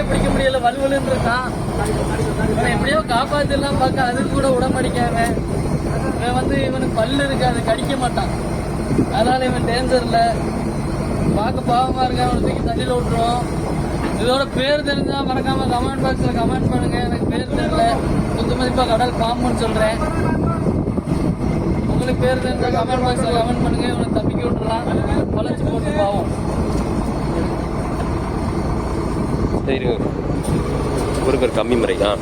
பிடிக்க முடியல, வலுவலுன்னு இருக்கான். எப்படியோ காப்பாத்திடலாம் பார்க்க, அது கூட உடம்படிக்காங்க. இவன் இவனுக்கு பல்லு இருக்கு, அதை கடிக்க மாட்டான். அதனால இவன் டேஞ்சர்ல பார்க்க பாவமா இருக்க. அவனை தூக்கி தண்ணியில் விட்டுருவோம். இதோட பேர் தெரிஞ்சா மறக்காம கமெண்ட் பாக்ஸ்ல கமெண்ட் பண்ணுங்க. எனக்கு பேர் தெரியல, குத்துமதிப்பா கடல் பாம்புன்னு சொல்றேன். உங்களுக்கு பேர் தெரிஞ்சா கமெண்ட் பாக்ஸ்ல கமெண்ட் பண்ணுங்க. இவனை தப்பிக்க விட்டுலாம், வளைச்சு போட்டு பாவம். சரி, ஒரு பேர் கம்மி முறை தான்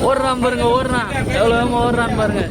ஓடுறான் பாருங்க, ஓடுறான் எவ்வளவு ஓடுறான்னு பாருங்க.